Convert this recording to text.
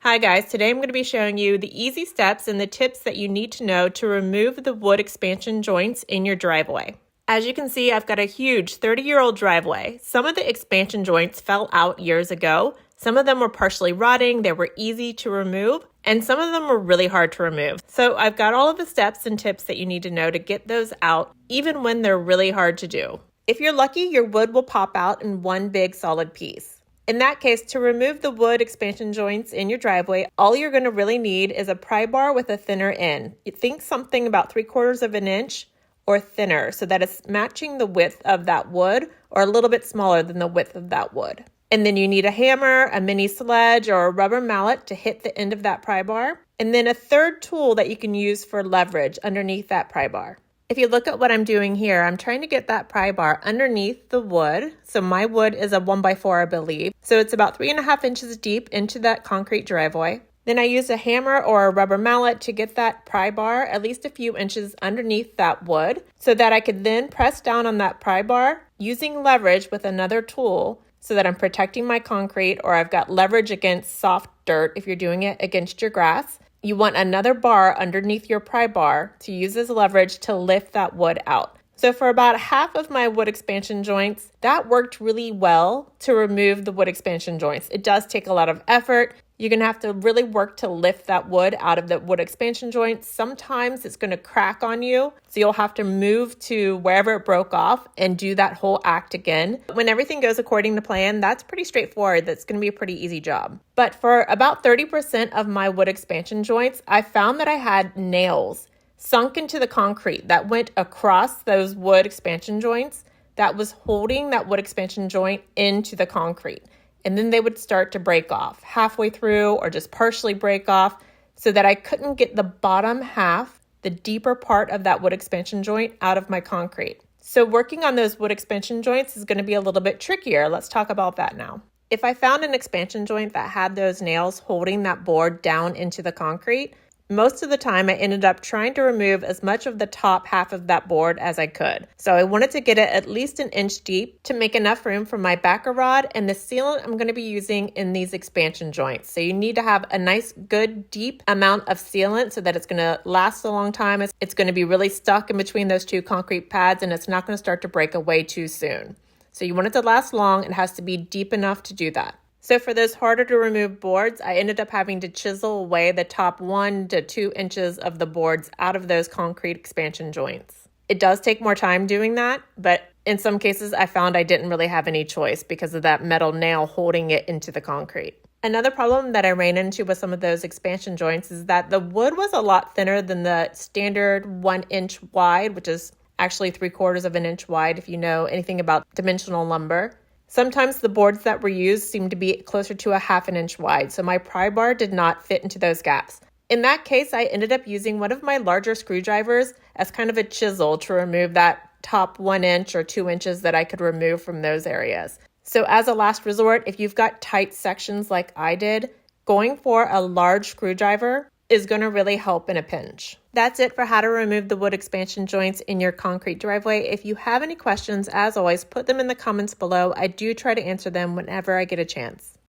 Hi guys, today I'm going to be showing you the easy steps and the tips that you need to know to remove the wood expansion joints in your driveway. As you can see, I've got a huge 30-year-old driveway. Some of the expansion joints fell out years ago. Some of them were partially rotting, they were easy to remove, and some of them were really hard to remove. So I've got all of the steps and tips that you need to know to get those out, even when they're really hard to do. If you're lucky, your wood will pop out in one big solid piece. In that case, to remove the wood expansion joints in your driveway, all you're going to really need is a pry bar with a thinner end. You think something about 3/4 of an inch or thinner so that it's matching the width of that wood or a little bit smaller than the width of that wood. And then you need a hammer, a mini sledge, or a rubber mallet to hit the end of that pry bar. And then a third tool that you can use for leverage underneath that pry bar. If you look at what I'm doing here, I'm trying to get that pry bar underneath the wood. So my wood is a 1x4, I believe. So it's about 3.5 inches deep into that concrete driveway. Then I use a hammer or a rubber mallet to get that pry bar at least a few inches underneath that wood so that I could then press down on that pry bar using leverage with another tool so that I'm protecting my concrete, or I've got leverage against soft dirt if you're doing it against your grass. You want another bar underneath your pry bar to use as leverage to lift that wood out. So for about half of my wood expansion joints, that worked really well to remove the wood expansion joints. It does take a lot of effort. You're going to have to really work to lift that wood out of the wood expansion joints. Sometimes it's going to crack on you, so you'll have to move to wherever it broke off and do that whole act again. When everything goes according to plan, that's pretty straightforward. That's going to be a pretty easy job. But for about 30% of my wood expansion joints, I found that I had nails sunk into the concrete that went across those wood expansion joints that was holding that wood expansion joint into the concrete. And then they would start to break off halfway through or just partially break off so that I couldn't get the bottom half, the deeper part of that wood expansion joint out of my concrete. So working on those wood expansion joints is going to be a little bit trickier. Let's talk about that now. If I found an expansion joint that had those nails holding that board down into the concrete, most of the time I ended up trying to remove as much of the top half of that board as I could. So I wanted to get it at least an inch deep to make enough room for my backer rod and the sealant I'm going to be using in these expansion joints. So you need to have a nice, good, deep amount of sealant so that it's going to last a long time. It's going to be really stuck in between those two concrete pads and it's not going to start to break away too soon. So you want it to last long. It has to be deep enough to do that. So for those harder to remove boards, I ended up having to chisel away the top 1 to 2 inches of the boards out of those concrete expansion joints. It does take more time doing that, but in some cases I found I didn't really have any choice because of that metal nail holding it into the concrete. Another problem that I ran into with some of those expansion joints is that the wood was a lot thinner than the standard 1 inch wide, which is actually 3/4 of an inch wide if you know anything about dimensional lumber. Sometimes the boards that were used seemed to be closer to a 1/2 inch wide, so my pry bar did not fit into those gaps. In that case, I ended up using one of my larger screwdrivers as kind of a chisel to remove that top 1 inch or 2 inches that I could remove from those areas. So as a last resort, if you've got tight sections like I did, going for a large screwdriver is going to really help in a pinch. That's it for how to remove the wood expansion joints in your concrete driveway. If you have any questions, as always, put them in the comments below. I do try to answer them whenever I get a chance.